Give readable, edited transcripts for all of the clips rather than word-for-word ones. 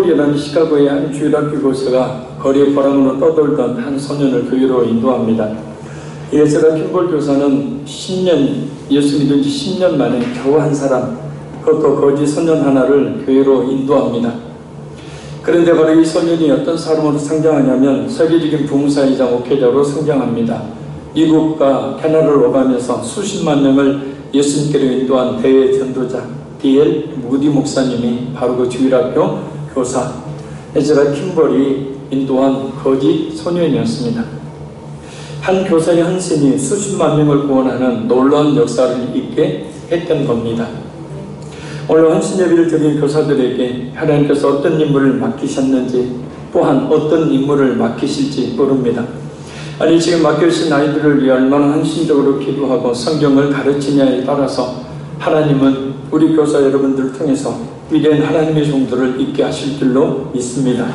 킴볼이라는 시카고의 한 주일학교 교사가 거리에 벼랑으로 떠돌던 한 소년을 교회로 인도합니다. 에즈라 킴볼 교사는 예수 믿은 지 10년 만에 겨우 한 사람, 그것도 거지 소년 하나를 교회로 인도합니다. 그런데 바로 이 소년이 어떤 사람으로 성장하냐면 세계적인 부흥사이자 목회자로 성장합니다. 미국과 캐나다를 오가면서 수십만 명을 예수님께로 인도한 대외 전도자 D.L. 무디 목사님이 바로 그 주일학교 교사 에즈라 킴볼이 인도한 거지 소년이었습니다. 한 교사의 헌신이 수십만 명을 구원하는 놀라운 역사를 있게 했던 겁니다. 오늘 헌신 예배를 드린 교사들에게 하나님께서 어떤 임무를 맡기셨는지, 또한 어떤 임무를 맡기실지 모릅니다. 아니, 지금 맡겨주신 아이들을 위해 얼마나 헌신적으로 기도하고 성경을 가르치냐에 따라서 하나님은 우리 교사 여러분들을 통해서 위대한 하나님의 종들을 있게 하실 줄로 믿습니다.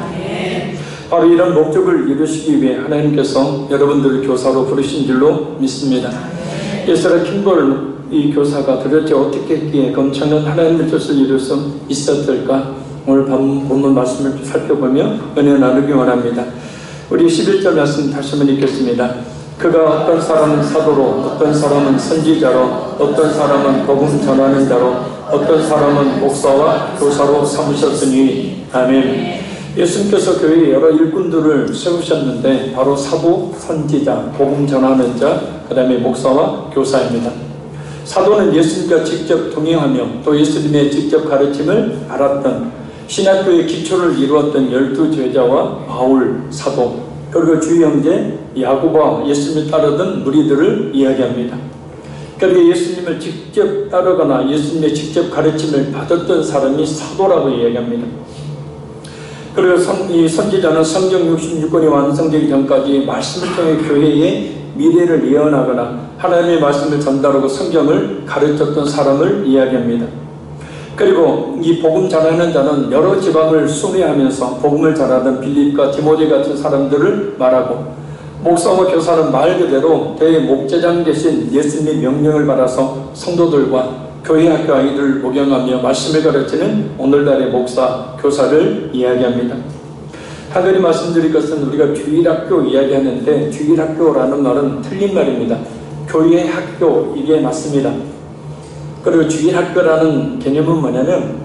바로 이런 목적을 이루시기 위해 하나님께서 여러분들을 교사로 부르신 줄로 믿습니다. 에즈라 킴볼 이 교사가 도대체 어떻게 했기에 엄청난 하나님의 뜻을 이룰 수 있었을까? 오늘 본문 말씀을 살펴보며 은혜 나누기 원합니다. 우리 11절 말씀 다시 한번 읽겠습니다. 그가 어떤 사람은 사도로, 어떤 사람은 선지자로, 어떤 사람은 복음 전하는 자로, 어떤 사람은 목사와 교사로 삼으셨으니. 아멘. 예수님께서 교회에 여러 일꾼들을 세우셨는데 바로 사도, 선지자, 복음 전하는 자, 그 다음에 목사와 교사입니다. 사도는 예수님과 직접 동행하며 또 예수님의 직접 가르침을 알았던 신학교의 기초를 이루었던 12제자와 바울 사도, 그리고 주의 형제 야고보와 예수님을 따르던 무리들을 이야기합니다. 그리고 예수님을 직접 따르거나 예수님의 직접 가르침을 받았던 사람이 사도라고 이야기합니다. 그리고 이 선지자는 성경 66권이 완성되기 전까지 말씀을 통해 교회의 미래를 예언하거나 하나님의 말씀을 전달하고 성경을 가르쳤던 사람을 이야기합니다. 그리고 이 복음 전하는 자는 여러 지방을 순회하면서 복음을 전하던 빌립과 디모데 같은 사람들을 말하고, 목사와 교사는 말 그대로 대목제장 대신 예수님의 명령을 받아서 성도들과 교회 학교 아이들을 목양하며 말씀을 가르치는 오늘날의 목사, 교사를 이야기합니다. 하늘이 말씀드릴 것은 우리가 주일학교 이야기하는데 주일학교라는 말은 틀린 말입니다. 교회 학교, 이게 맞습니다. 그리고 주일학교라는 개념은 뭐냐면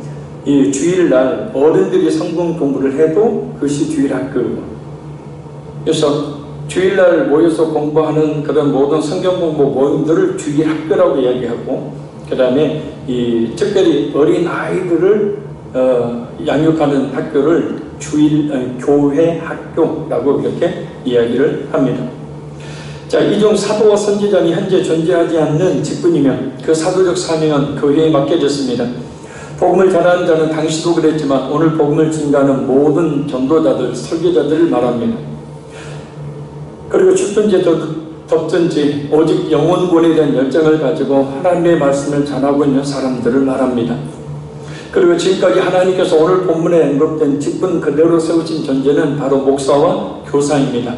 이 주일날 어른들이 성경 공부를 해도 그것이 주일학교예요. 그래서 주일날 모여서 공부하는 그런 모든 성경 공부 모임들을 주일학교라고 이야기하고, 그 다음에 이 특별히 어린 아이들을 양육하는 학교를 교회 학교라고 이렇게 이야기를 합니다. 자, 이중 사도와 선지자는 현재 존재하지 않는 직분이며 그 사도적 사명은 교회에 맡겨졌습니다. 복음을 전하는 자는 당시도 그랬지만 오늘 복음을 증가하는 모든 전도자들, 설교자들을 말합니다. 그리고 춥든지 덥든지 오직 영혼권에 대한 열정을 가지고 하나님의 말씀을 전하고 있는 사람들을 말합니다. 그리고 지금까지 하나님께서 오늘 본문에 언급된 직분 그대로 세우신 존재는 바로 목사와 교사입니다.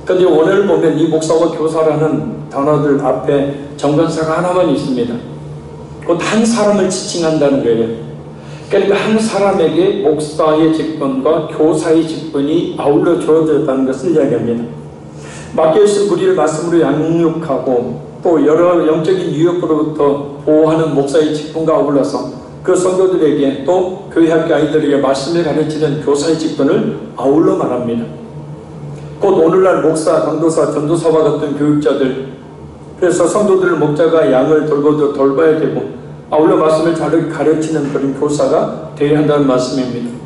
그런데 오늘 보면 이 목사와 교사라는 단어들 앞에 정관사가 하나만 있습니다. 곧 한 사람을 지칭한다는 거예요. 그러니까 한 사람에게 목사의 직분과 교사의 직분이 아울러 주어졌다는 것을 이야기합니다. 맡겨주신 무리를 말씀으로 양육하고 또 여러 영적인 유혹으로부터 보호하는 목사의 직분과 아울러서 그 성도들에게 또 교회 학교 아이들에게 말씀을 가르치는 교사의 직분을 아울러 말합니다. 곧 오늘날 목사, 강도사, 전도사와 같은 교육자들, 그래서 성도들 목자가 양을 돌봐야 되고 아울러 말씀을 잘 가르치는 그런 교사가 되어야 한다는 말씀입니다.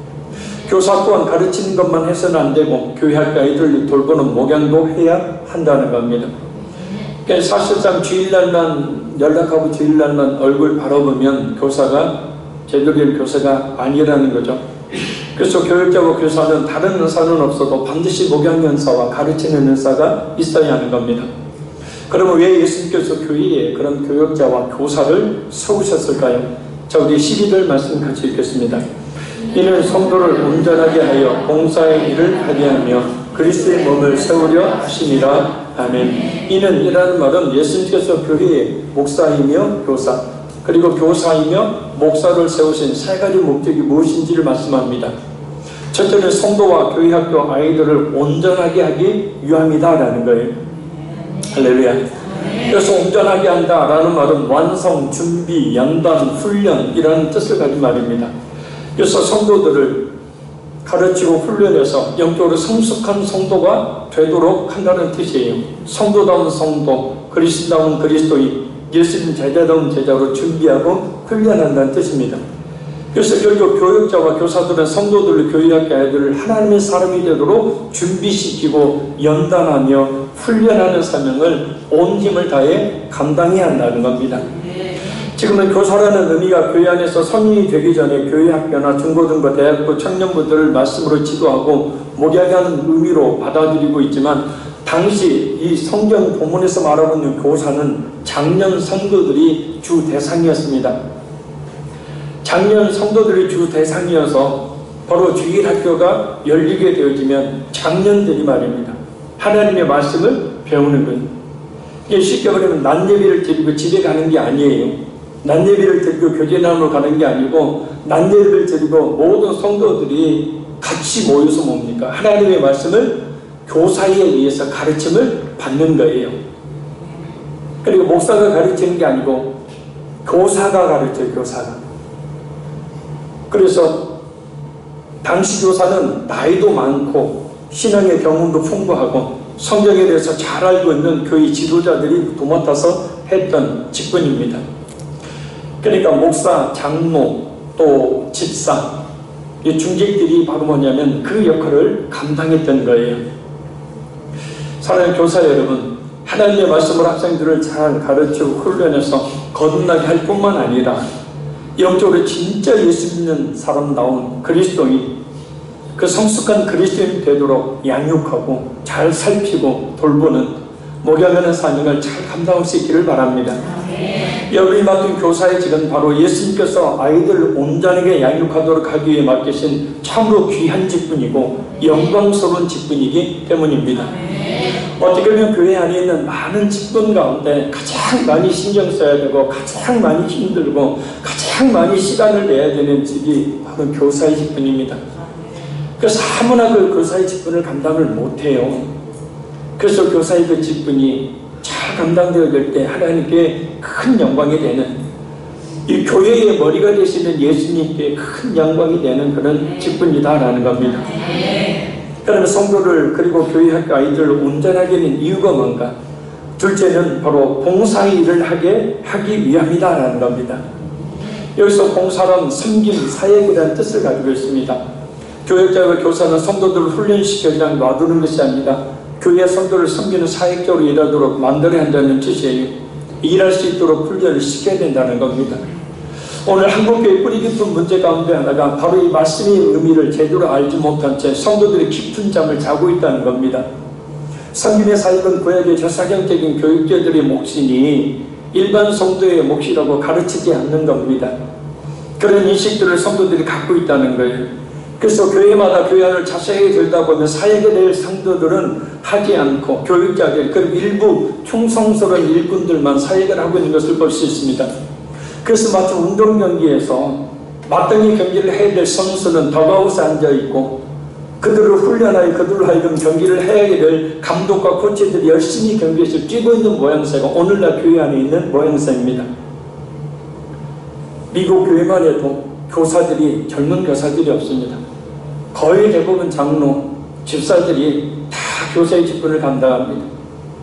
교사 또한 가르치는 것만 해서는 안 되고 교회 학교 아이들을 돌보는 목양도 해야 한다는 겁니다. 그러니까 사실상 주일날만 연락하고 주일날만 얼굴 바라보면 교사가 제대로 된 교사가 아니라는 거죠. 그래서 교육자와 교사는 다른 은사는 없어도 반드시 목양 은사와 가르치는 은사가 있어야 하는 겁니다. 그러면 왜 예수님께서 교회에 그런 교육자와 교사를 세우셨을까요? 자, 우리 12절 말씀 같이 읽겠습니다. 이는 성도를 온전하게 하여 봉사의 일을 하게 하며 그리스도의 몸을 세우려 하심이라. 아멘. 이는 이라는 말은 예수님께서 교회의 목사이며 교사, 그리고 교사이며 목사를 세우신 세 가지 목적이 무엇인지를 말씀합니다. 첫째는 성도와 교회학교 아이들을 온전하게 하기 위함이다라는 거예요. 할렐루야. 그래서 온전하게 한다라는 말은 완성, 준비, 연단, 훈련 이라는 뜻을 가진 말입니다. 그래서 성도들을 가르치고 훈련해서 영적으로 성숙한 성도가 되도록 한다는 뜻이에요. 성도다운 성도, 그리스도다운 그리스도인, 예수님 제자다운 제자로 준비하고 훈련한다는 뜻입니다. 그래서 결국 교육자와 교사들은 성도들을 교육학교 아이들을 하나님의 사람이 되도록 준비시키고 연단하며 훈련하는 사명을 온 힘을 다해 감당해야 한다는 겁니다. 지금은 교사라는 의미가 교회 안에서 성인이 되기 전에 교회학교나 중고등부, 대학부 청년부들을 말씀으로 지도하고 목양하는 의미로 받아들이고 있지만, 당시 이 성경 본문에서 말하고 있는 교사는 장년 성도들이 주 대상이었습니다. 장년 성도들이 주 대상이어서 바로 주일학교가 열리게 되어지면 장년들이 말입니다, 하나님의 말씀을 배우는 거예요. 이게 쉽게 말하면 낮예배를 드리고 집에 가는 게 아니에요. 낮예배를 드리고 교제나무로 가는 게 아니고, 낮예배를 드리고 모든 성도들이 같이 모여서 뭡니까? 하나님의 말씀을 교사에 의해서 가르침을 받는 거예요. 그리고 목사가 가르치는 게 아니고 교사가 가르쳐요. 교사가. 그래서 당시 교사는 나이도 많고 신앙의 경험도 풍부하고 성경에 대해서 잘 알고 있는 교회 지도자들이 도맡아서 했던 직분입니다. 그러니까 목사, 장로, 또 집사, 이 중직들이 바로 뭐냐면 그 역할을 감당했던 거예요. 사랑하는 교사 여러분, 하나님의 말씀을 학생들을 잘 가르치고 훈련해서 거듭나게 할 뿐만 아니라 영적으로 진짜 예수 믿는 사람다운 그리스도인, 그 성숙한 그리스도인이 되도록 양육하고 잘 살피고 돌보는 목양하는 사명을 잘 감당할 수 있기를 바랍니다. 여러분이 맡은 교사의 직은 바로 예수님께서 아이들을 온전하게 양육하도록 하기 위해 맡기신 참으로 귀한 직분이고 영광스러운 직분이기 때문입니다. 어떻게 보면 교회 안에 있는 많은 직분 가운데 가장 많이 신경 써야 되고 가장 많이 힘들고 가장 많이 시간을 내야 되는 직이 바로 교사의 직분입니다. 그래서 아무나 그 교사의 직분을 감당을 못해요. 그래서 교사의 그 직분이 잘 감당되어질 때 하나님께 큰 영광이 되는, 이 교회의 머리가 되시는 예수님께 큰 영광이 되는 그런 직분이다라는 겁니다. 그러면 성도를 그리고 교회학교 아이들을 온전하게 하는 이유가 뭔가? 둘째는 바로 봉사의 일을 하기 위함이다라는 겁니다. 여기서 봉사란 섬김, 사역이라는 뜻을 가지고 있습니다. 교육자와 교사는 성도들을 훈련시켜 그냥 놔두는 것이 아니라 교회 성도를 섬기는 사역적으로 일하도록 만들어야 한다는 뜻이에요. 일할 수 있도록 훈련을 시켜야 된다는 겁니다. 오늘 한국교회 뿌리 깊은 문제 가운데 하나가 바로 이 말씀의 의미를 제대로 알지 못한 채 성도들이 깊은 잠을 자고 있다는 겁니다. 섬김의 사역은 구약의 저사경적인 교육자들의 몫이니 일반 성도의 몫이라고 가르치지 않는 겁니다. 그런 인식들을 성도들이 갖고 있다는 거예요. 그래서 교회마다 교회 안을 자세히 들다 보면 사역에 대해 성도들은 하지 않고 교육자들, 그리고 일부 충성스러운 일꾼들만 사역을 하고 있는 것을 볼 수 있습니다. 그래서 마치 운동 경기에서 마땅히 경기를 해야 될 선수는 더가웃에 앉아있고 그들을 훈련하여 그들로 하여금 경기를 해야 될 감독과 코치들이 열심히 경기에서 뛰고 있는 모양새가 오늘날 교회 안에 있는 모양새입니다. 미국 교회만 해도 교사들이, 젊은 교사들이 없습니다. 거의 대부분 장로, 집사들이 다 교사의 직분을 감당합니다.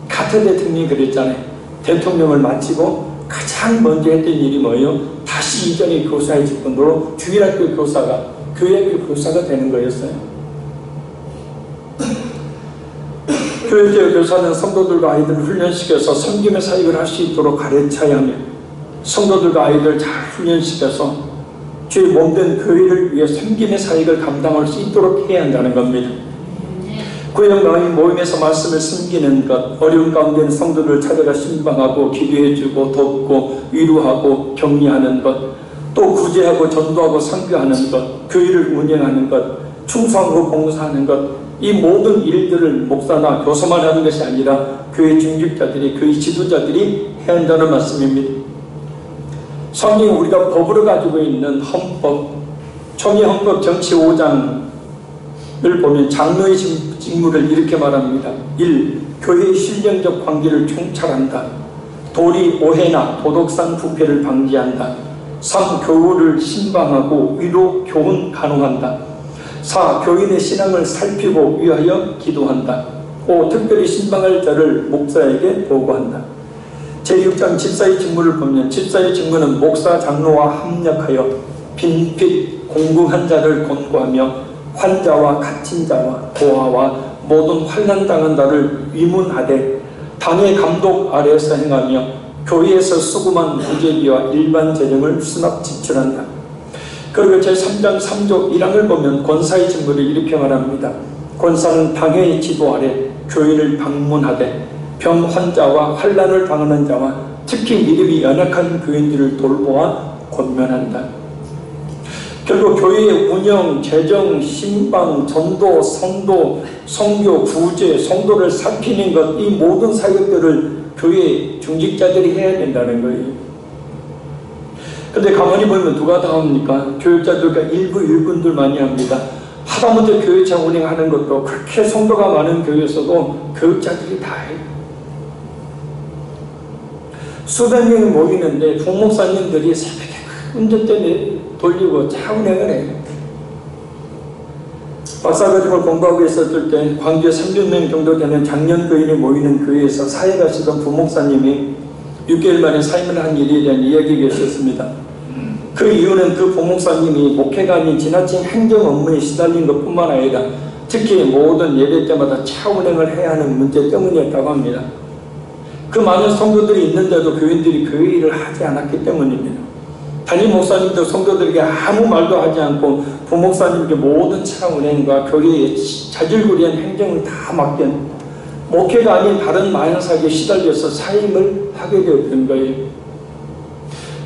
카터 대통령이 그랬잖아요. 대통령을 마치고 가장 먼저 했던 일이 뭐예요? 다시 이전의 교사의 직분으로 주일학교 교사가, 교회학교 교사가 되는 거였어요. 교회학교 교사는 성도들과 아이들을 훈련시켜서 섬김의 사역을 할 수 있도록 가르쳐야 하며 성도들과 아이들을 잘 훈련시켜서 주의 몸된 교회를 위해 섬김의 사역을 감당할 수 있도록 해야 한다는 겁니다. 구역 모임에서 말씀을 섬기는 것, 어려운 가운데 있는 성도들을 찾아가 신방하고 기도해주고 돕고 위로하고 격려하는 것, 또 구제하고 전도하고 선교하는 것, 교회를 운영하는 것, 충성하고 봉사하는 것, 이 모든 일들을 목사나 교사만 하는 것이 아니라 교회 중직자들이, 교회 지도자들이 해야 한다는 말씀입니다. 성경 우리가 법으로 가지고 있는 헌법, 총회헌법 정치 5장 보면 장로의 직무를 이렇게 말합니다. 1. 교회의 신령적 관계를 총찰한다. 도리, 오해나 도덕상 부패를 방지한다. 3. 교우를 신방하고 위로 교훈 간호한다. 4. 교인의 신앙을 살피고 위하여 기도한다. 5. 특별히 신방할 자를 목사에게 보고한다. 제6장 집사의 직무를 보면 집사의 직무는 목사, 장로와 합력하여 빈빛 공공한 자를 권고하며 환자와 갇힌 자와 고아와 모든 환난당한 자를 위문하되 당의 감독 아래에서 행하며 교회에서 수금한 부재비와 일반 재정을 수납 지출한다. 그리고 제3장 3조 1항을 보면 권사의 직무를 이렇게 말합니다. 권사는 당의 지도 아래 교회를 방문하되 병 환자와 환난을 당하는 자와 특히 믿음이 연약한 교인들을 돌보아 권면한다. 결국 교회의 운영, 재정, 신방, 전도, 성도, 성교, 구제, 성도를 살피는 것, 이 모든 사역들을 교회 중직자들이 해야 된다는 거예요. 근데 가만히 보면 누가 다 합니까? 교육자들과 일부 일꾼들만이 합니다. 하다못해 교회차 운행하는 것도 그렇게 성도가 많은 교회에서도 교육자들이 다 해요. 수백 명이 모이는데 부목사님들이 새벽에 운전대 돌리고 차 운행을 해요. 박사과정을 공부하고 있었을 때 광주에 300명 정도 되는 장년 교인이 모이는 교회에서 사역하시던 부목사님이 6개월 만에 사임을 한 일에 대한 이야기가 있었습니다. 그 이유는 그 부목사님이 목회가 아닌 지나친 행정 업무에 시달린 것뿐만 아니라 특히 모든 예배 때마다 차 운행을 해야 하는 문제 때문이었다고 합니다. 그 많은 성도들이 있는데도 교인들이 교회 일을 하지 않았기 때문입니다. 담임 목사님도 성도들에게 아무 말도 하지 않고 부목사님께 모든 차 운행과 교회의 자질구레한 행정을 다 맡긴 목회가 아닌 다른 마약사기에 시달려서 사임을 하게 되었던 거예요.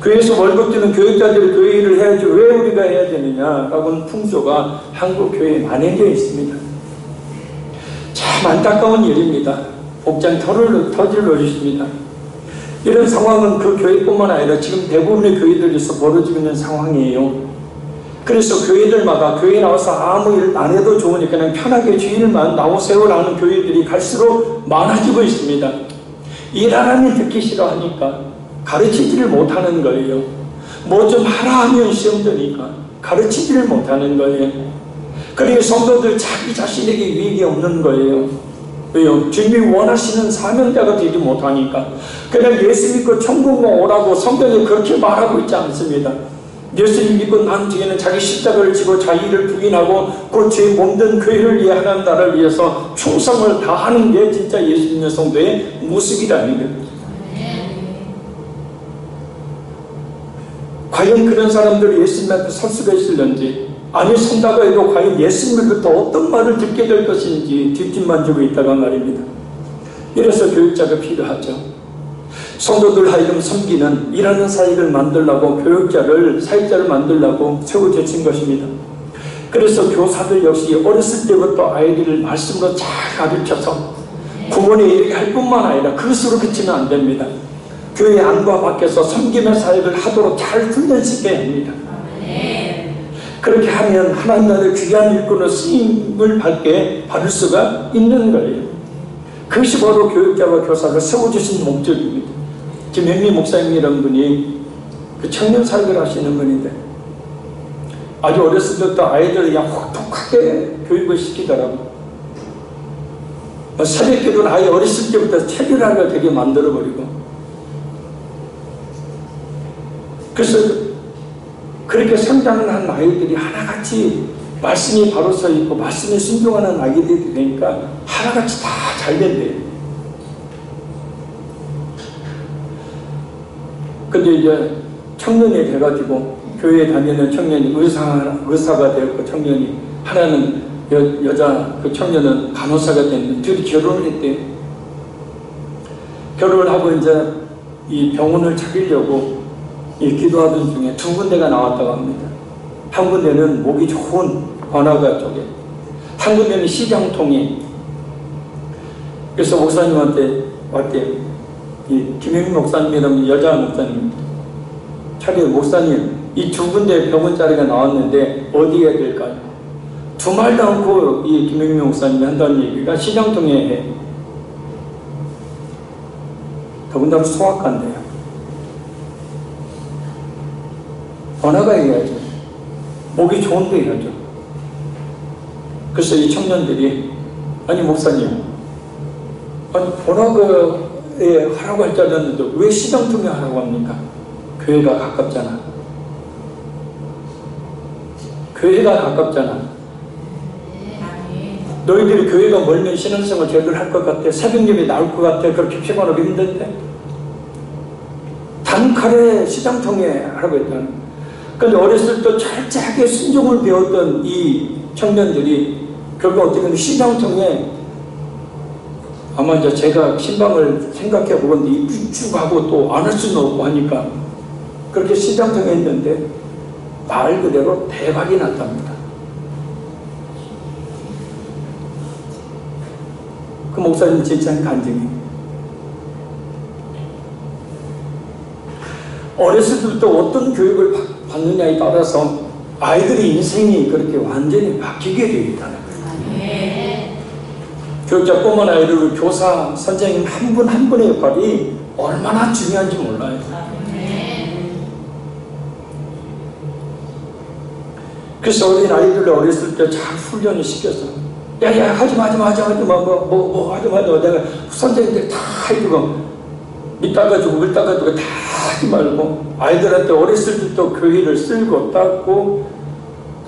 교회에서 월급 주는 교육자들이 교회 일을 해야지 왜 우리가 해야 되느냐라고는 풍조가 한국 교회에 만연되어 있습니다. 참 안타까운 일입니다. 복장 터질 노릇입니다. 이런 상황은 그 교회뿐만 아니라 지금 대부분의 교회들에서 벌어지고 있는 상황이에요. 그래서 교회들마다 교회에 나와서 아무 일 안 해도 좋으니까 그냥 편하게 주일만 나오세요라는 교회들이 갈수록 많아지고 있습니다. 일 안 하면 듣기 싫어하니까 가르치지를 못하는 거예요. 뭐 좀 하라 하면 시험 드니까 가르치지를 못하는 거예요. 그러니 성도들 자기 자신에게 유익이 없는 거예요. 왜요? 주님이 원하시는 사명자가 되지 못하니까. 그냥 예수 믿고 천국만 오라고 성경에 그렇게 말하고 있지 않습니다. 예수 믿고 난 뒤에는 자기 십자가를 지고 자기를 부인하고 그 죄 몸된 교회를 위해 하나님 나라를 위해서 충성을 다하는 게 진짜 예수 믿는 성도의 모습이라는 거예요. 과연 그런 사람들이 예수님 앞에 설 수가 있을런지, 아니 선다고 해도 과연 예수님으로부터 어떤 말을 듣게 될 것인지 뒷짐만 지고 있다가 말입니다. 이래서 교육자가 필요하죠. 성도들 하여금 섬기는 일하는 사역을 만들려고 교육자를, 사역자를 만들려고 세워주신 것입니다. 그래서 교사들 역시 어렸을 때부터 아이들을 말씀으로 잘 가르쳐서 구원에 이르게 할 뿐만 아니라 그것으로 그치면 안 됩니다. 교회 안과 밖에서 섬김의 사역을 하도록 잘 훈련시켜야 합니다. 그렇게 하면 하나님 나라의 귀한 일꾼으로 쓰임을 받을 수가 있는 거예요. 그것이 바로 교육자와 교사가 세워주신 목적입니다. 김영미 목사님이라는 분이 그 청년 사역을 하시는 분인데 아주 어렸을 때부터 아이들을 그냥 혹독하게 교육을 시키더라고요. 새벽기도는 아예 어렸을 때부터 체결하게 되게 만들어버리고, 그래서 그렇게 성장한 아이들이 하나같이 말씀이 바로 서 있고 말씀에 순종하는 아이들이 되니까 하나같이 다 잘 된대요. 근데 이제 청년이 돼가지고 교회에 다니는 청년이 의사가 되었고, 청년이 하나는 여자 그 청년은 간호사가 됐는데 둘이 결혼을 했대요. 결혼을 하고 이제 이 병원을 차리려고 기도하던 중에 두 군데가 나왔다고 합니다. 한 군데는 목이 좋은 번화가 쪽에, 한 군데는 시장통에. 그래서 목사님한테 왔대요. 이 김영민 목사님이라는 여자 목사님입니다. 차례 목사님, 이 두 군데 병원 자리가 나왔는데 어디에 될까요? 두말도 않고 이 김영명 목사님이 한다는 얘기가 시장통에 해. 더군다나 소아과인데요. 번화가 해야죠. 목이 좋은데 해야죠. 그래서 이 청년들이 아니 목사님, 아니 번화가에 하라고 할 줄 알았는데 왜 시장통에 하라고 합니까? 교회가 가깝잖아. 교회가 가깝잖아. 너희들이 교회가 멀면 신앙생활 제대로 할 것 같아? 새벽 예배 나올 것 같아? 그렇게 피곤하고 힘든데? 단칼에 시장통에 하라고 했잖아. 근데 어렸을 때 철저하게 순종을 배웠던 이 청년들이 결국 어떻게 보면 시장통에 아마 이제 제가 신방을 생각해 보건데 쭉 하고 또 안 할 수는 없고 하니까 그렇게 시장통에 했는데 말 그대로 대박이 났답니다. 그 목사님 진짜 간증이 어렸을 때부터 어떤 교육을 받느냐에 따라서 아이들의 인생이 그렇게 완전히 바뀌게 되어 있다는 거예요. 교육자뿐만 아니라 교사, 선생님 한 분 한 분의 역할이 얼마나 중요한지 몰라요. 그래서 어린 아이들을 어렸을 때 잘 훈련을 시켜서 야야 하지마 내가 선생님들 다 해주고 밑닦아주고 물닦아주고 다 하지 말고 아이들한테 어렸을 때부터 교회를 쓸고 닦고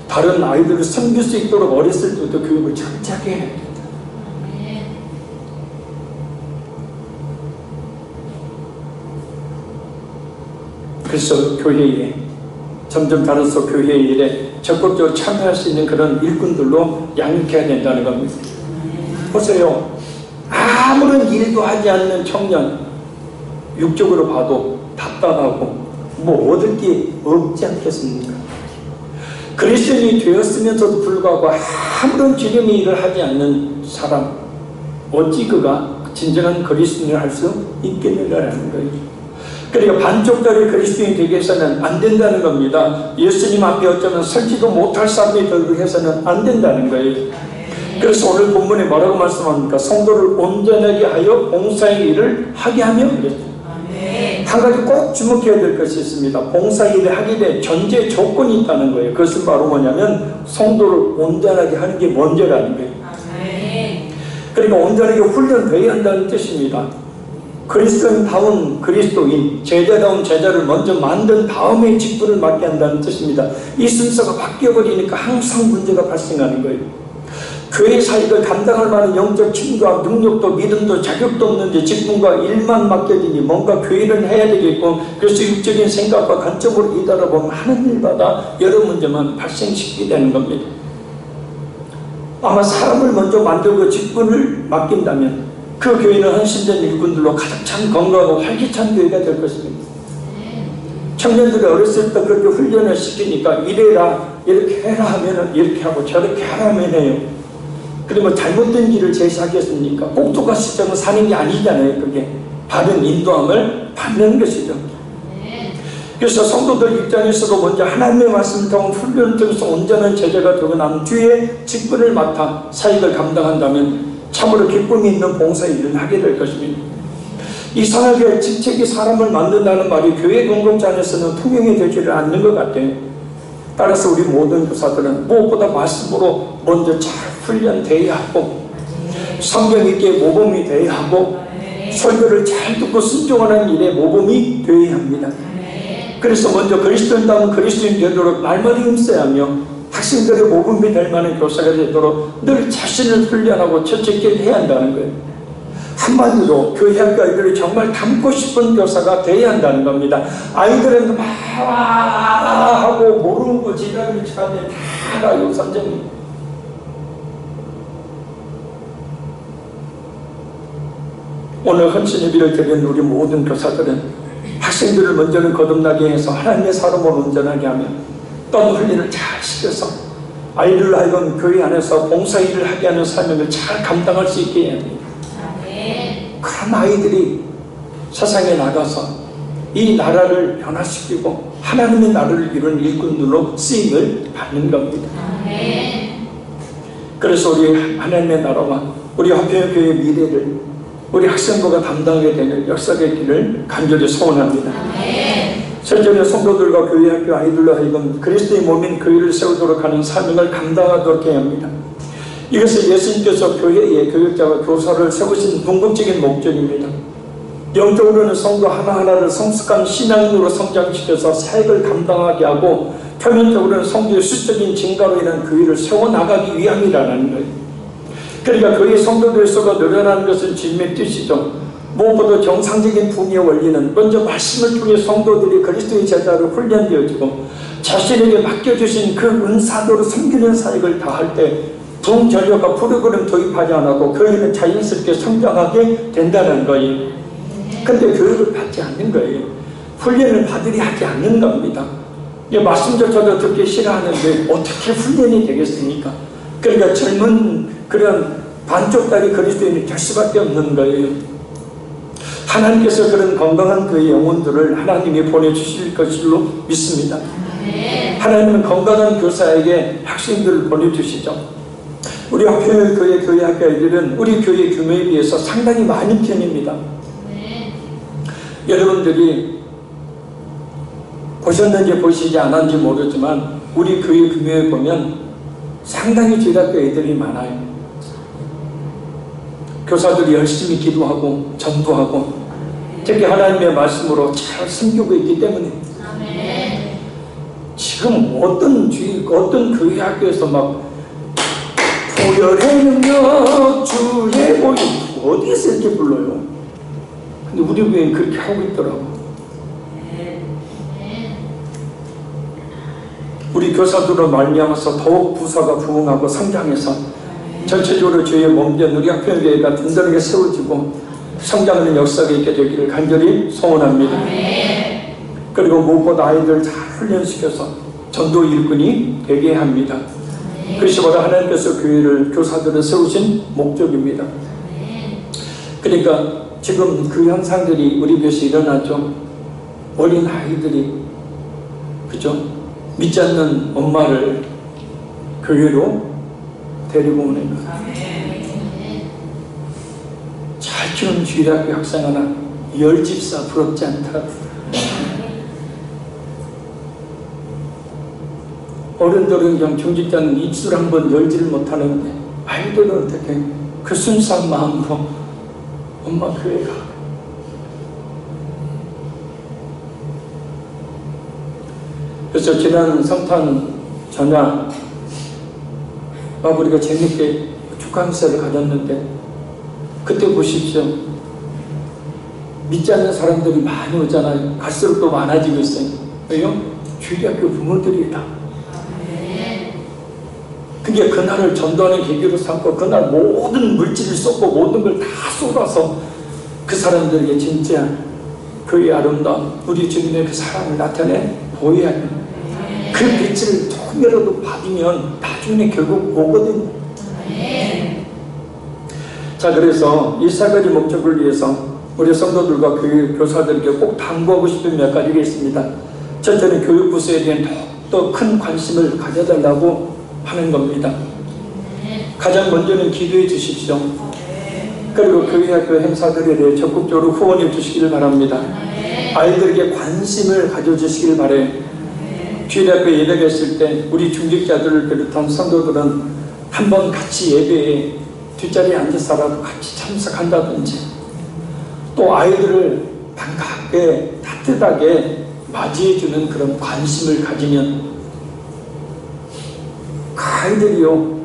다른 아이들을 섬길 수 있도록 어렸을 때부터 교육을 철저하게 해야 된다. 그래서 교회에 점점 다른서 교회의 일에 적극적으로 참여할 수 있는 그런 일꾼들로 양육해야 된다는 겁니다. 보세요. 아무런 일도 하지 않는 청년, 육적으로 봐도 답답하고 뭐 얻을 게 없지 않겠습니까? 그리스도인이 되었으면서도 불구하고 아무런 주님의 일을 하지 않는 사람, 어찌 그가 진정한 그리스도인을 할 수 있겠느냐라는 거예요. 그러니까 반쪽짜리 그리스도인이 되기 위해서는 안 된다는 겁니다. 예수님 앞에 어쩌면 설지도 못할 사람이 되기 위해서는 안 된다는 거예요. 그래서 오늘 본문에 뭐라고 말씀합니까? 성도를 온전하게 하여 봉사의 일을 하게 하며 그랬죠. 한 가지 꼭 주목해야 될 것이 있습니다. 봉사의 일을 하게 된 전제 조건이 있다는 거예요. 그것은 바로 뭐냐면 성도를 온전하게 하는 게 먼저라는 거예요. 그러니까 온전하게 훈련되어야 한다는 뜻입니다. 그리스도인다운 그리스도인, 제자다운 제자를 먼저 만든 다음에 직분을 맡게 한다는 뜻입니다. 이 순서가 바뀌어버리니까 항상 문제가 발생하는 거예요. 교회 사역을 감당할 만한 영적 힘과 능력도 믿음도 자격도 없는데 직분과 일만 맡겨지니 뭔가 교회를 해야 되겠고, 그래서 육적인 생각과 관점으로 이달아보면 하는 일마다 여러 문제만 발생시키게 되는 겁니다. 아마 사람을 먼저 만들고 직분을 맡긴다면 그 교회는 헌신된 일꾼들로 가득 찬 건강하고 활기찬 교회가 될 것입니다. 청년들이 어렸을 때 그렇게 훈련을 시키니까 이래라, 이렇게 해라 하면 이렇게 하고 저렇게 하라 하면 해요. 그리고 잘못된 길을 제시하겠습니까? 꼭똑같이 점은 사는 게 아니잖아요. 그게 바른 인도함을 받는 것이죠. 그래서 성도들 입장에서도 먼저 하나님의 말씀을 통한 훈련을 통해서 온전한 제자가 되고 난 뒤에 직분을 맡아 사역을 감당한다면 참으로 기쁨이 있는 봉사일을 하게 될 것입니다. 이상하게 직책이 사람을 만든다는 말이 교회 공동체 안에서는 통용이 되지를 않는 것 같아요. 따라서 우리 모든 교사들은 무엇보다 말씀으로 먼저 잘 훈련되어야 하고 성경 있게 모범이 되어야 하고 설교를 잘 듣고 순종하는 일에 모범이 되어야 합니다. 그래서 먼저 그리스도인다운 그리스도인 되도록 날마다 힘써야 하며 학생들의 모범이 될 만한 교사가 되도록 늘 자신을 훈련하고 철저히 해야 한다는 거예요. 한마디로 교회 학교 아이들이 정말 닮고 싶은 교사가 되어야 한다는 겁니다. 아이들은 막 하고 모르고 지나가는 척하는데 다 알아요, 선생님. 오늘 헌신 예배를 드리는 우리 모든 교사들은 학생들을 먼저는 거듭나게 해서 하나님의 사람을 온전하게 하며 또 훈련을 잘 시켜서 아이들을 하여금 교회 안에서 봉사일을 하게 하는 사명을 잘 감당할 수 있게 해야 합니다. 그런 아이들이 세상에 나가서 이 나라를 변화시키고 하나님의 나라를 이루는 일꾼들로 쓰임을 받는 겁니다. 그래서 우리 하나님의 나라와 우리 화평교회의 미래를 우리 학생부가 담당하게 되는 역사의 길을 간절히 소원합니다. 실제로 성도들과 교회 학교 아이들로 하여금 그리스도의 몸인 교회를 세우도록 하는 사명을 감당하도록 해야 합니다. 이것은 예수님께서 교회의 교육자와 교사를 세우신 궁극적인 목적입니다. 영적으로는 성도 하나하나를 성숙한 신앙인으로 성장시켜서 사역을 감당하게 하고, 표면적으로는 성도의 수적인 증가로 인한 교회를 세워나가기 위함이라는 거예요. 그러니까 교회 성도들 수가 늘어나는 것은 주님의 뜻이죠. 무엇보다 정상적인 분의 원리는 먼저 말씀을 통해 성도들이 그리스도의 제자로 훈련되어지고 자신에게 맡겨주신 그 은사도로 섬기는 사역을 다할 때 동전력과 프로그램 도입하지 않아도 교회는 자연스럽게 성장하게 된다는 거예요. 근데 교육을 받지 않는 거예요. 훈련을 받으리 하지 않는 겁니다. 말씀조차도 듣기 싫어하는데 어떻게 훈련이 되겠습니까? 그러니까 젊은 그런 반쪽짜리 그리스도인이 될 수밖에 없는 거예요. 하나님께서 그런 건강한 그의 영혼들을 하나님이 보내주실 것으로 믿습니다. 하나님은 건강한 교사에게 학생들을 보내주시죠. 우리 화평교회 교회 학교 아이들은 우리 교회 규모에 비해서 상당히 많은 편입니다. 여러분들이 보셨는지 보시지 않았는지 모르지만 우리 교회 규모에 보면 상당히 주일학교 애들이 많아요. 교사들이 열심히 기도하고 전도하고 특히 하나님의 말씀으로 잘 섬기고 있기 때문에 지금 어떤 교회 학교에서 막 보혈의 능력 주의 보혈 어디에서 이렇게 불러요? 근데 우리 교회는 그렇게 하고 있더라고. 우리 교사들로 말미암아서 더욱 부사가 부흥하고 성장해서 전체적으로 주의 몸된 우리 화평교회가 든든하게 세워지고 성장하는 역사가 있게 되기를 간절히 소원합니다. 그리고 무엇보다 아이들 잘 훈련시켜서 전도 일꾼이 되게 합니다. 그것이 바로 하나님께서 교회를 교사들을 세우신 목적입니다. 그러니까 지금 그 현상들이 우리 교회에서 일어나죠. 어린 아이들이 그죠? 믿지 않는 엄마를 교회로 데리고 오는 것. 잘 키우는 주일학교 학생 하나 10집사 부럽지 않다. 어른들은 그냥 경직자는 입술 한번 열지를 못하는데 아이들은 어떻게 그 순수한 마음으로 엄마 교회 가. 그래서 지난 성탄 전야 우리가 재밌게 축하 행사를 가졌는데 그때 보십시오. 믿지 않는 사람들이 많이 오잖아요. 갈수록 또 많아지고 있어요. 왜요? 주일학교 부모들이다. 그게 그날을 전도하는 계기로 삼고 그날 모든 물질을 쏟고 모든 걸 다 쏟아서 그 사람들에게 진짜 교회의 아름다운 우리 주님의 그 사랑을 나타내 보여야 해요. 그 빛을 조금이라도 받으면 나중에 결국 오거든요. 자, 그래서 이 세 가지 목적을 위해서 우리 성도들과 교회 교사들에게 꼭 당부하고 싶은 몇 가지가 있습니다. 첫째는 교육 부서에 대한 더욱더 큰 관심을 가져달라고 하는 겁니다. 가장 먼저는 기도해 주십시오. 그리고 교회 학교 행사들에 대해 적극적으로 후원해 주시기를 바랍니다. 아이들에게 관심을 가져주시길 바래요. 주일학교 예배가 있을 때 우리 중직자들을 비롯한 성도들은 한번 같이 예배에 뒷자리에 앉아서라도 같이 참석한다든지 또 아이들을 반갑게 따뜻하게 맞이해주는 그런 관심을 가지면 그 아이들이요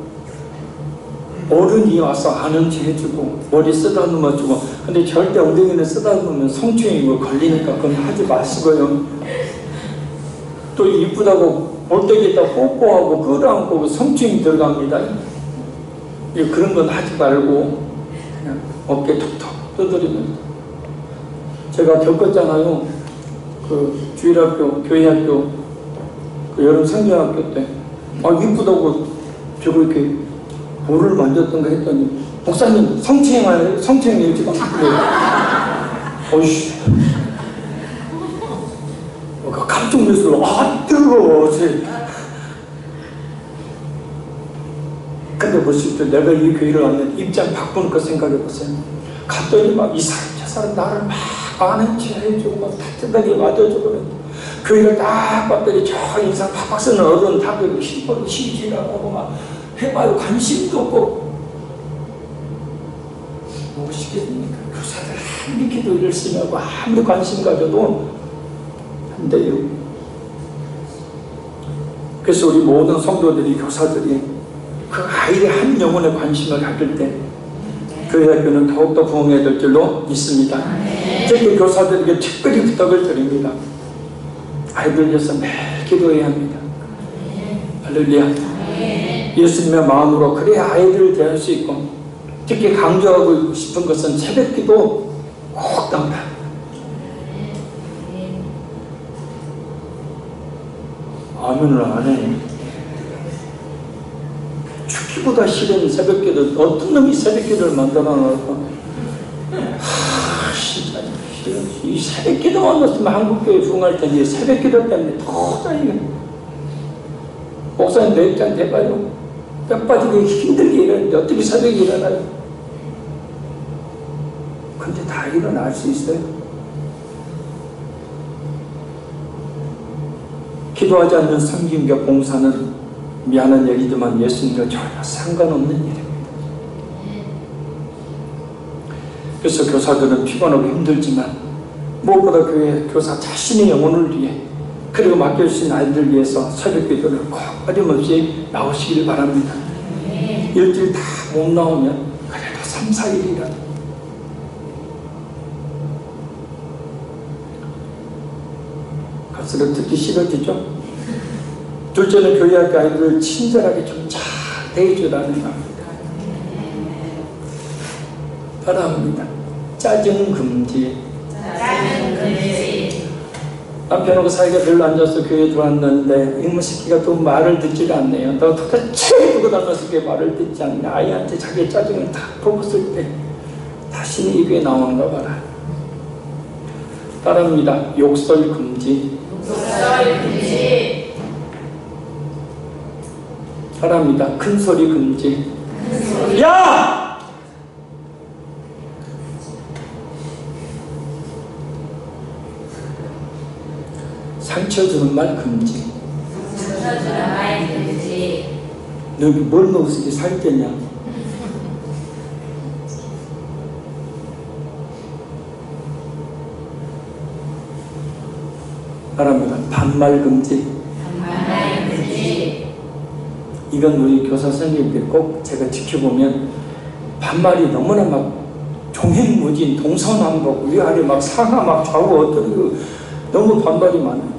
어른이 와서 아는지 해주고 머리 쓰다듬어주고 근데 절대 엉덩이는 쓰다듬으면 성추행이 걸리니까 그건 하지 마시고요. 또 이쁘다고 볼때기에다 뽀뽀하고 끌어안고 성추행이 들어갑니다. 그런 건 하지 말고 그냥 어깨 톡톡 두드리면 제가 겪었잖아요. 그 주일학교 교회학교 그 여름 성경학교 때 이쁘다고 저거 이렇게 볼을 만졌던가 했더니 목사님 성추행이에요 지금. 어이씨 깜짝 놀랐어요. 뜨거워. 근데 보실 때 내가 이 교회를 왔는데 입장 바꾸는 거 생각해 보세요. 갔더니 막 이 사람 저 사람 나를 막 아는 체 해주고 막 따뜻하게 맞아주고 교회를 딱 봤더니 저 인상 팍팍 쓰는 어른 다들 힘벌이 시지라고 막 해봐요. 관심도 없고 무엇이겠습니까? 교사들 아무리 기도 열심히 하고 아무리 관심 가져도 안 돼요. 그래서 우리 모든 성도들이 교사들이 그 아이의 한 영혼에 관심을 가질 때 교회 학교는 더욱더 부흥해야 될 줄로 믿습니다. 특히 교사들에게 특별히 부탁을 드립니다. 아이들 위해서 매일 기도해야 합니다. 할렐루야. 예수님의 마음으로 그래야 아이들을 대할 수 있고, 특히 강조하고 싶은 것은 새벽기도 꼭 나온다. 아멘을 안 해. 죽기보다 싫은 새벽기도, 어떤 놈이 새벽기도를 만들어 놨고, 진짜 이 새벽기도만 넣었으면 한국교회 부흥할 텐데 새벽기도 때문에 도저히 목사님 내 입장 대봐요. 뼈 빠지게 힘들게 일하는데 어떻게 새벽에 일어나요? 근데 다 일어날 수 있어요. 기도하지 않는 섬김과 봉사는 미안한 얘기지만 예수님과 전혀 상관없는 일입니다. 그래서 교사들은 피곤하고 힘들지만 무엇보다 교회 교사 자신의 영혼을 위해, 그리고 맡겨주신 아이들 위해서 새벽 기도를 꼭 어림없이 나오시길 바랍니다. 일주일 다 못 나오면 그래도 3, 4일이라도 갈수록 듣기 싫어지죠. 둘째는 교회 학교 아이들을 친절하게 좀 잘 대해주라는 겁니다. 바랍니다. 짜증 금지. 남편하고 사이가 별로 안 좋아서 교회에 들어왔는데 이놈의 새끼가 또 말을 듣지를 않네요. 너 도대체 누구 닮아서 그게 말을 듣지 않냐. 아이한테 자기의 짜증을 다 퍼붓을 때 다시는 이 교회에 나오는 거 봐라. 따라합니다. 욕설 금지. 따라합니다. 큰 소리 금지. 야! 상처 주는 말 금지. 너 뭘 먹었으니 살겠냐? 바랍니다. 반말 금지. 이건 우리 교사 선생님들 꼭 제가 지켜보면 반말이 너무나 막 종횡무진, 동서남북, 위아래 막 상하 막 좌우 어떻게 너무 반발이 많아요.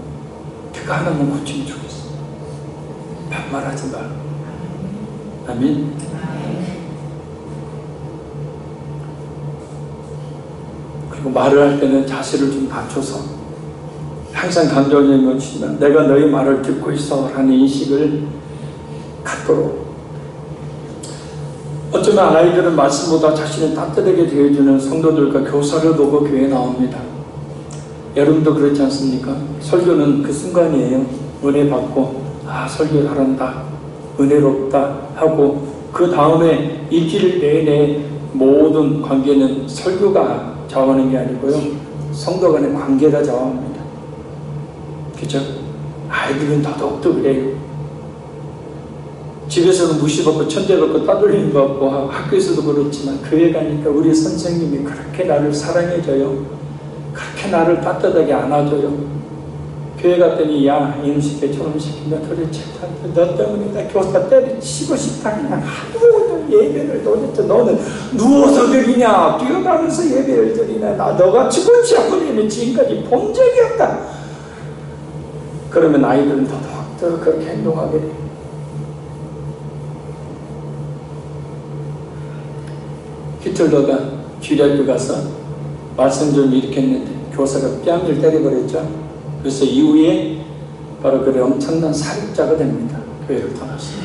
그거 하나만 고치면 좋겠어. 반말하지 마. 아멘. 그리고 말을 할 때는 자세를 좀 낮춰서, 항상 강조하는 것이지만 내가 너희 말을 듣고 있어 라는 인식을 갖도록. 어쩌면 아이들은 말씀보다 자신을 따뜻하게 대해주는 성도들과 교사를 보고 교회에 나옵니다. 여러분도 그렇지 않습니까? 설교는 그 순간이에요. 은혜 받고, 아, 설교 잘한다, 은혜롭다 하고, 그 다음에 일주일 내내 모든 관계는 설교가 좌우하는 게 아니고요, 성도 간의 관계가 좌우합니다. 그죠? 아이들은 더더욱도 그래요. 집에서는 무시받고 천대받고 따돌림 받고 학교에서도 그렇지만 교회 가니까 우리 선생님이 그렇게 나를 사랑해줘요. 그렇게 나를 따뜻하게 안아줘요. 교회 갔더니 야, 이놈 새끼 저놈 새끼 너 도대체 너 때문에 나 교사 때리치고 싶다. 그냥 아무것도 예배를 도대체 너는 누워서 드리냐 뛰어가면서 예배를 드리냐. 나 너같이 군시야 부리는 지금까지 본 적이 없다. 그러면 아이들은 더더욱 그렇게 행동하게 돼요. 히틀러가 주일학교 가서 말씀 좀 일으켰는데 교사가 뺨을 때려버렸죠. 그래서 이후에 바로 그래 엄청난 사립자가 됩니다. 교회를 떠났어요.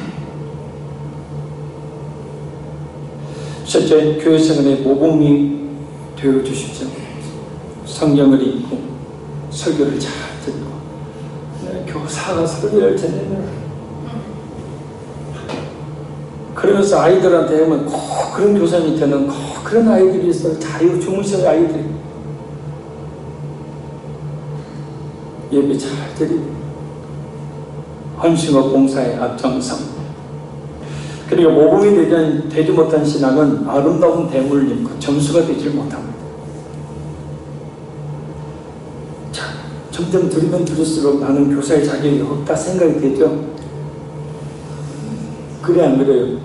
첫째, 교회 생활의 모범이 되어주십시오. 성경을 읽고 설교를 잘 듣고, 교사가 설교를 전하면 그러면서 아이들한테 하면 꼭 그런 교사 밑에는 꼭 그런 아이들이 있어요. 자유 주무셔야 아이들이. 예배 잘 드리고 헌신과 봉사에 앞장섭니다. 그리고 모범이 되지 못한 신앙은 아름다운 대물을 입고 점수가 되지 못합니다. 자, 점점 들으면 들을수록 나는 교사의 자격이 없다 생각이 되죠? 그래 안 그래요?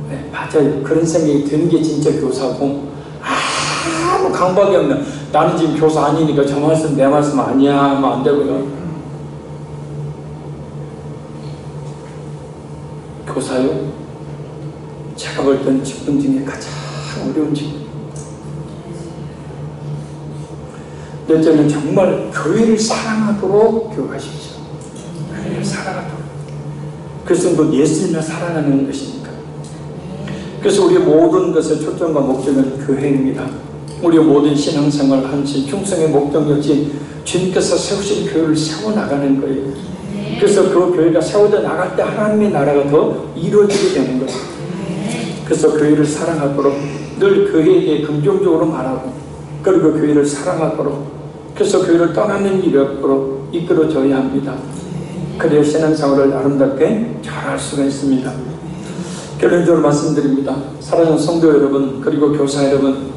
네, 맞아요. 그런 생각이 드는 게 진짜 교사고, 아무 강박이 없는, 나는 지금 교사 아니니까 저 말씀 내 말씀 아니야 하면 안 되고요. 교사요? 제가 볼 때는 직분 중에 가장 어려운 직분. 넷째는 정말 교회를 사랑하도록 교육하십시오. 교회를 사랑하도록. 그것은 곧 예수님을 사랑하는 것이니까. 그래서 우리의 모든 것의 초점과 목적은 교회입니다. 우리의 모든 신앙생활, 헌신, 충성의 목적 역시 주님께서 세우신 교회를 세워나가는 거예요. 그래서 그 교회가 세워져 나갈 때 하나님의 나라가 더 이루어지게 되는 거예요. 그래서 교회를 사랑하도록 늘 교회에 대해 긍정적으로 말하고, 그리고 교회를 사랑하도록, 그래서 교회를 떠나는 일이 없도록 이끌어줘야 합니다. 그래야 신앙생활을 아름답게 잘할 수가 있습니다. 결론적으로 말씀드립니다. 사랑하는 성도 여러분, 그리고 교사 여러분,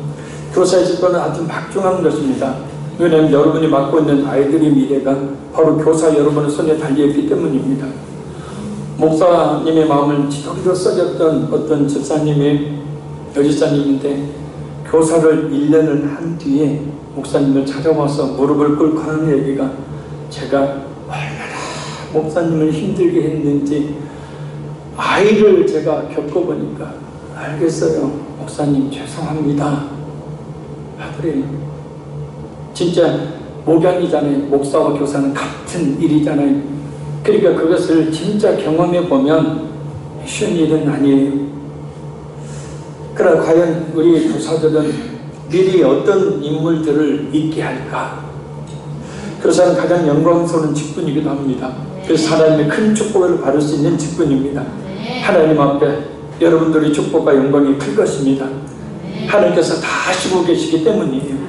교사의 직분은 아주 막중한 것입니다. 왜냐하면 여러분이 맡고 있는 아이들의 미래가 바로 교사 여러분의 손에 달려있기 때문입니다. 목사님의 마음을 지독히도 썩였던 어떤 집사님의 여집사님인데, 교사를 1년을 한 뒤에 목사님을 찾아와서 무릎을 꿇고 하는 얘기가, 제가 얼마나 목사님을 힘들게 했는지 아이를 제가 겪어보니까 알겠어요. 목사님 죄송합니다 하더래요. 진짜 목양이잖아요. 목사와 교사는 같은 일이잖아요. 그러니까 그것을 진짜 경험해 보면 쉬운 일은 아니에요. 그러나 과연 우리 교사들은 미리 어떤 인물들을 있게 할까? 교사는 가장 영광스러운 직분이기도 합니다. 그래서 하나님의 큰 축복을 받을 수 있는 직분입니다. 하나님 앞에 여러분들의 축복과 영광이 클 것입니다. 하나님께서 다 아시고 계시기 때문이에요.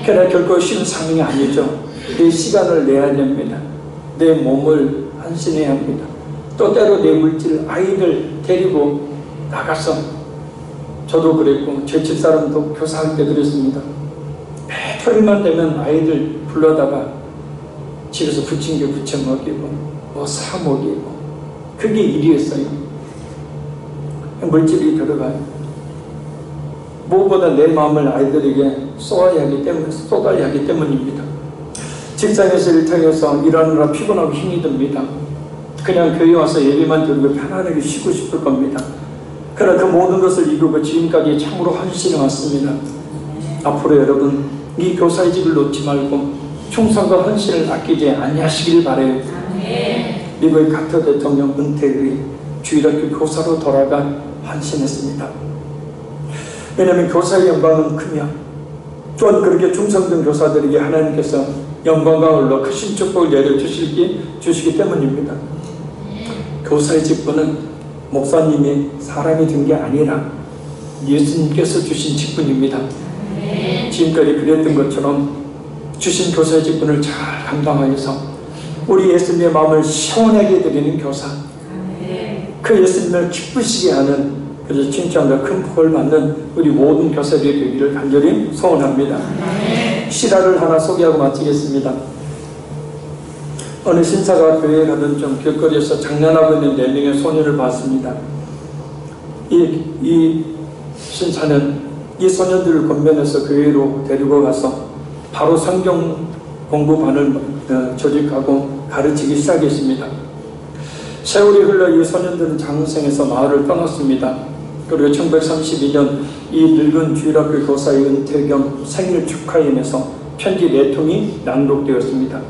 그러나 결코 쉬운 상황이 아니죠. 내 시간을 내야 됩니다. 내 몸을 헌신해야 합니다. 또 때로 내 물질, 아이를 데리고 나가서, 저도 그랬고 제 집사람도 교사할 때 그랬습니다. 토요일만 되면 아이들 불러다가 집에서 부침개 부쳐 먹이고 뭐 사 먹이고, 그게 일이었어요. 물질이 들어가요. 무엇보다 내 마음을 아이들에게 쏟아야 하기 때문입니다. 직장에서 일터에서 일하느라 피곤하고 힘이 듭니다. 그냥 교회 와서 예배만 드리고 편안하게 쉬고 싶을 겁니다. 그러나 그 모든 것을 이루고 지금까지 참으로 헌신해 왔습니다. 앞으로 여러분 이 교사의 집을 놓지 말고 충성과 헌신을 아끼지 아니하시길 바라요. 미국의 카터 대통령 은퇴 후에 주일학교 교사로 돌아가 헌신했습니다. 왜냐하면 교사의 영광은 크며, 또한 그렇게 충성된 교사들에게 하나님께서 영광과 올라 크신 축복을 내려주시기 때문입니다. 교사의 직분은 목사님이 사람이 준 게 아니라 예수님께서 주신 직분입니다. 지금까지 그랬던 것처럼 주신 교사의 직분을 잘 감당하여서 우리 예수님의 마음을 시원하게 드리는 교사, 그 예수님을 기쁘시게 하는, 그래서 칭찬과 큰 복을 받는 우리 모든 교사들이 되기를 간절히 소원합니다. 실화를 하나 소개하고 마치겠습니다. 어느 신사가 교회에 가던 중 길거리에서 장난하고 있는 4명의 소년을 봤습니다. 이 신사는 이 소년들을 권면해서 교회로 데리고 가서 바로 성경 공부반을 조직하고 가르치기 시작했습니다. 세월이 흘러 이 소년들은 장흥성에서 마을을 떠났습니다. 그리고 1932년 이 늙은 주일학교 교사의 은퇴 겸 생일 축하임에서 편지 4통이 낭독되었습니다.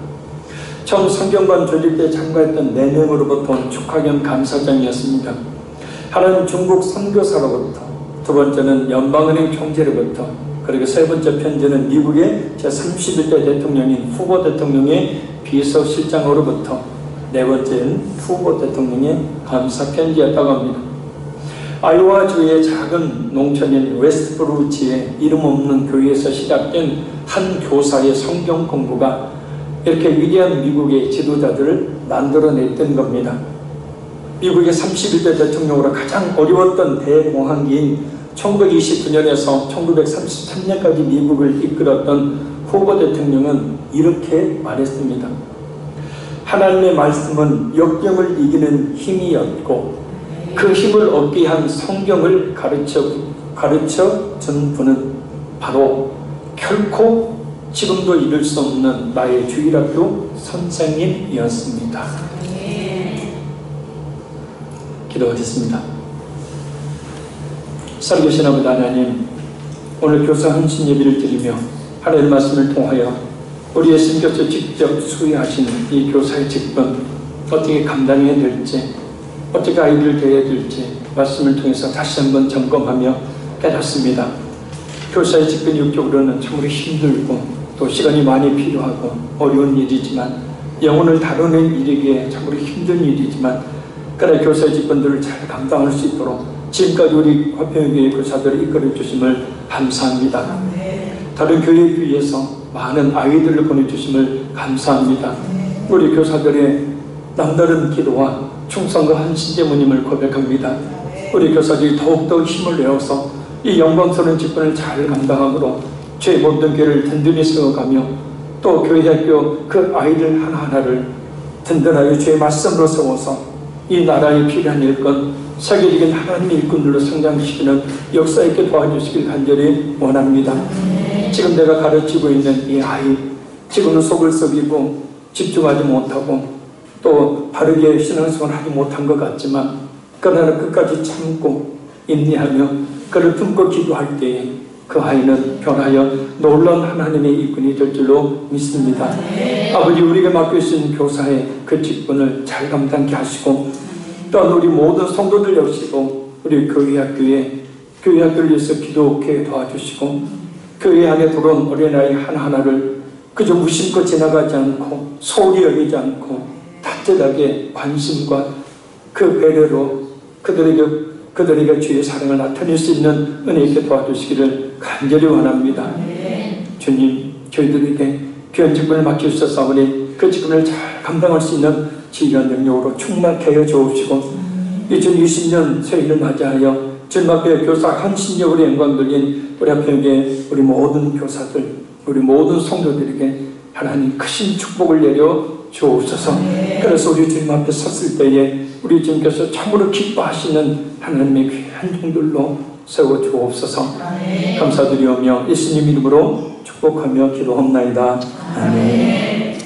처음 성경관 조직 때 참가했던 4명으로부터 온 축하 겸 감사장이었습니다. 하나는 중국 선교사로부터, 두 번째는 연방은행 총재로부터, 그리고 세 번째 편지는 미국의 제31대 대통령인 후보 대통령의 비서실장으로부터, 네 번째는 후보 대통령의 감사 편지였다고 합니다. 아이오와주의 작은 농촌인 웨스트브루치의 이름 없는 교회에서 시작된 한 교사의 성경 공부가 이렇게 위대한 미국의 지도자들을 만들어냈던 겁니다. 미국의 31대 대통령으로 가장 어려웠던 대공황기인 1929년에서 1933년까지 미국을 이끌었던 후보 대통령은 이렇게 말했습니다. 하나님의 말씀은 역경을 이기는 힘이었고 그 힘을 얻게 한 성경을 가르쳐 준 분은 바로 결코 지금도 잃을 수 없는 나의 주일학교 선생님이었습니다. 기도하겠습니다. 살아계신 아버지 하나님, 오늘 교사 헌신 예비를 드리며 하나님의 말씀을 통하여 우리 예수님께서 직접 수여하신 이 교사의 직분 어떻게 감당해야 될지, 어떻게 아이들을 대해야 될지 말씀을 통해서 다시 한번 점검하며 깨닫습니다. 교사의 직분이 육적으로는 참으로 힘들고 또 시간이 많이 필요하고 어려운 일이지만, 영혼을 다루는 일이기에 참으로 힘든 일이지만, 그러나 교사의 직분들을 잘 감당할 수 있도록 지금까지 우리 화평교회 교사들을 이끌어 주심을 감사합니다. 다른 교회에 비해서 많은 아이들을 보내주심을 감사합니다. 우리 교사들의 남다른 기도와 충성과 헌신 때문임을 고백합니다. 우리 교사들이 더욱더 힘을 내어서 이 영광스러운 직분을 잘 감당함으로 저희 모든 교회를 든든히 세워가며 또 교회 학교 그 아이들 하나하나를 든든하여 주의 말씀으로 세워서 이 나라에 필요한 일꾼, 세계적인 하나님의 일꾼들로 성장시키는 역사 있게 도와주시길 간절히 원합니다. 지금 내가 가르치고 있는 이 아이, 지금은 속을 썩이고 집중하지 못하고 또 바르게 신앙생활을 하지 못한 것 같지만, 그러나 끝까지 참고 인내하며 그를 품고 기도할 때에 그 아이는 변하여 놀라운 하나님의 일꾼이 될 줄로 믿습니다. 아버지, 우리에게 맡겨주신 교사의 그 직분을 잘 감당케 하시고, 또한 우리 모든 성도들 역시도 우리 교회 학교를 위해서 기도케 도와주시고, 교회 안에 들어온 어린아이 하나하나를 그저 무심코 지나가지 않고 소홀히 여기지 않고 따뜻하게 관심과 그 배려로 그들에게 주의 사랑을 나타낼 수 있는 은혜 있게 도와주시기를 간절히 원합니다. 주님, 저희들에게 귀한 직분을 맡겨주셨사오니 그 직분을 잘 감당할 수 있는 지혜와 능력으로 충만케 하여 주옵시고, 2020년 새해를 맞이하여 주님 앞에 교사 헌신력으로 영광 돌린 우리 화평교회 우리 모든 교사들, 우리 모든 성도들에게 하나님 크신 축복을 내려 주옵소서. 그래서 우리 주님 앞에 섰을 때에 우리 주님께서 참으로 기뻐하시는 하나님의 귀한 종들로 세워 주옵소서. 감사드리오며 예수님 이름으로 축복하며 기도합나이다. 아멘.